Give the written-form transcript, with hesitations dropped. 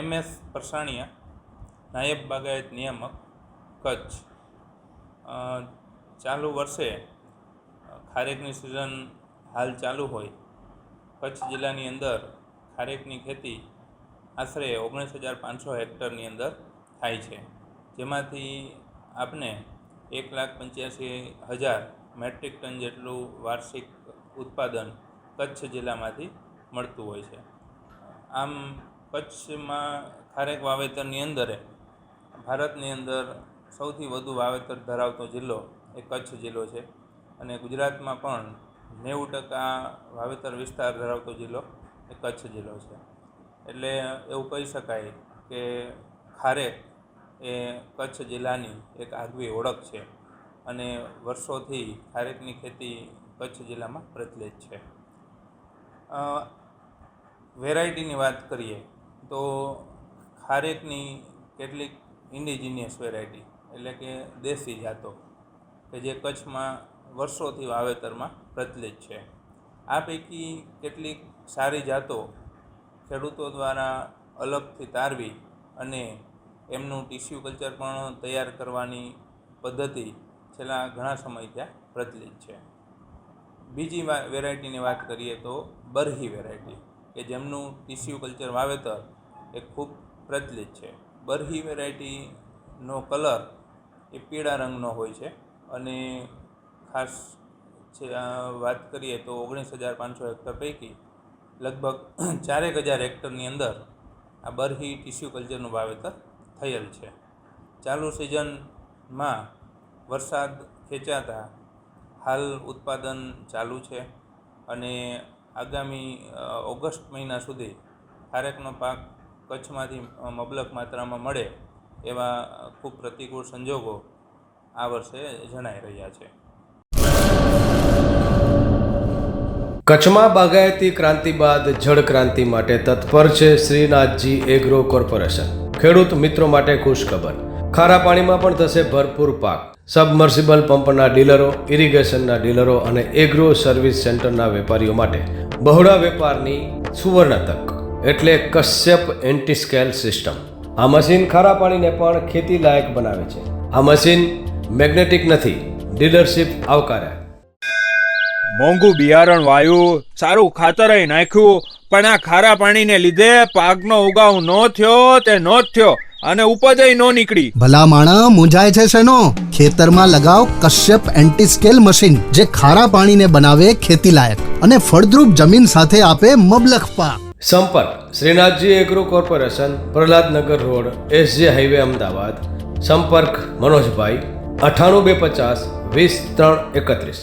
MS Parsaniya, નાયબ બાગાયત નિયામક, કચ્છ. ચાલુ વર્ષે ખારેકની સિઝન હાલ ચાલુ હોય કચ્છ જિલ્લાની અંદર ખારેકની ખેતી આશરે 19,500 હેક્ટરની અંદર થાય છે, જેમાંથી આપને 1,85,000 મેટ્રિક ટન જેટલું વાર્ષિક ઉત્પાદન કચ્છ જિલ્લામાંથી મળતું હોય છે. આમ કચ્છમાં ખારેક વાવેતરની અંદર ભારતની અંદર સૌથી વધુ વાવેતર ધરાવતો જિલ્લો એ કચ્છ જિલ્લો છે અને ગુજરાતમાં પણ 90% વાવેતર વિસ્તાર ધરાવતો જિલ્લો એ કચ્છ જિલ્લો છે. એટલે એવું કહી શકાય કે ખારેક એ કચ્છ જિલ્લાની એક આગવી ઓળખ છે અને વર્ષોથી ખારેકની ખેતી કચ્છ જિલ્લામાં પ્રચલિત છે. વેરાયટીની વાત કરીએ તો ખારેકની કેટલીક ઇન્ડિજિનિયસ વેરાયટી એટલે કે દેશી જાતો કે જે કચ્છમાં વર્ષોથી વાવેતરમાં પ્રચલિત છે. આ પૈકી કેટલીક સારી જાતો ખેડૂતો દ્વારા અલગથી તારવી અને એમનું ટીસ્યુ કલ્ચર પણ તૈયાર કરવાની પદ્ધતિ છેલ્લા ઘણા સમયથી પ્રચલિત છે. બીજી વેરાયટીની વાત કરીએ તો બરહી વેરાયટી કે જેમનું ટીસ્યુ કલ્ચર વાવેતર એ ખૂબ પ્રચલિત છે. બરહી વેરાયટીનો કલર એ પીળા રંગનો હોય છે અને ખાસ વાત કરીએ તો 19,500 હેક્ટર પૈકી લગભગ 4,000 હેક્ટરની અંદર આ બરહી ટીસ્યુ કલ્ચરનું વાવેતર થયેલ છે. ચાલુ સિઝનમાં વરસાદ ખેંચાતા હાલ ઉત્પાદન ચાલુ છે અને આગામી ઓગસ્ટ મહિના સુધી ખારેકનો પાક કચ્છમાંથી મબલક માત્રામાં મળે એવા ખૂબ પ્રતિકૂળ સંજોગો આ વર્ષે જણાઈ રહ્યા છે. કચ્છમાં બાગાયતી ક્રાંતિ બાદ જળ ક્રાંતિ માટે તત્પર છે શ્રીનાથજી એગ્રો કોર્પોરેશન. ખેડૂત મિત્રો માટે ખુશખબર, ખારા પાણીમાં પણ થશે ભરપૂર પાક. સબમર્સિબલ પંપના ડીલરો, ઇરિગેશનના ડીલરો અને એગ્રો સર્વિસ સેન્ટરના વેપારીઓ માટે બહોળા વેપારની સુવર્ણ તક એટલે કશ્યપ એન્ટીસ્કેલ સિસ્ટમ. આ મશીન ખારા પાણીને પણ ખેતી લાયક બનાવે છે. આ મશીન મેગ્નેટિક નથી, ડીલરશીપ આવકાર્યા. મોંઘું બિયારણ વાયું, સારું ખાતર નાખ્યું, પણ આ ખારા પાણીને લીધે પાકનો ઉગાવ નો થયો તે નો જ થયો અને ઉપજ નો નીકળી. ભલા માણા મૂંઝાય છે શેનો? ખેતરમાં લગાવ કશ્યપ એન્ટીસ્કેલ મશીન, જે ખારા પાણીને બનાવે ખેતી લાયક અને ફળદ્રુપ જમીન સાથે આપે મબલખ પાક. સંપર્ક Shrinathji agro corporation, Prahlad Nagar road, SJ highway, Ahmedabad. સંપર્ક મનોજભાઈ 98 250 20 3 31.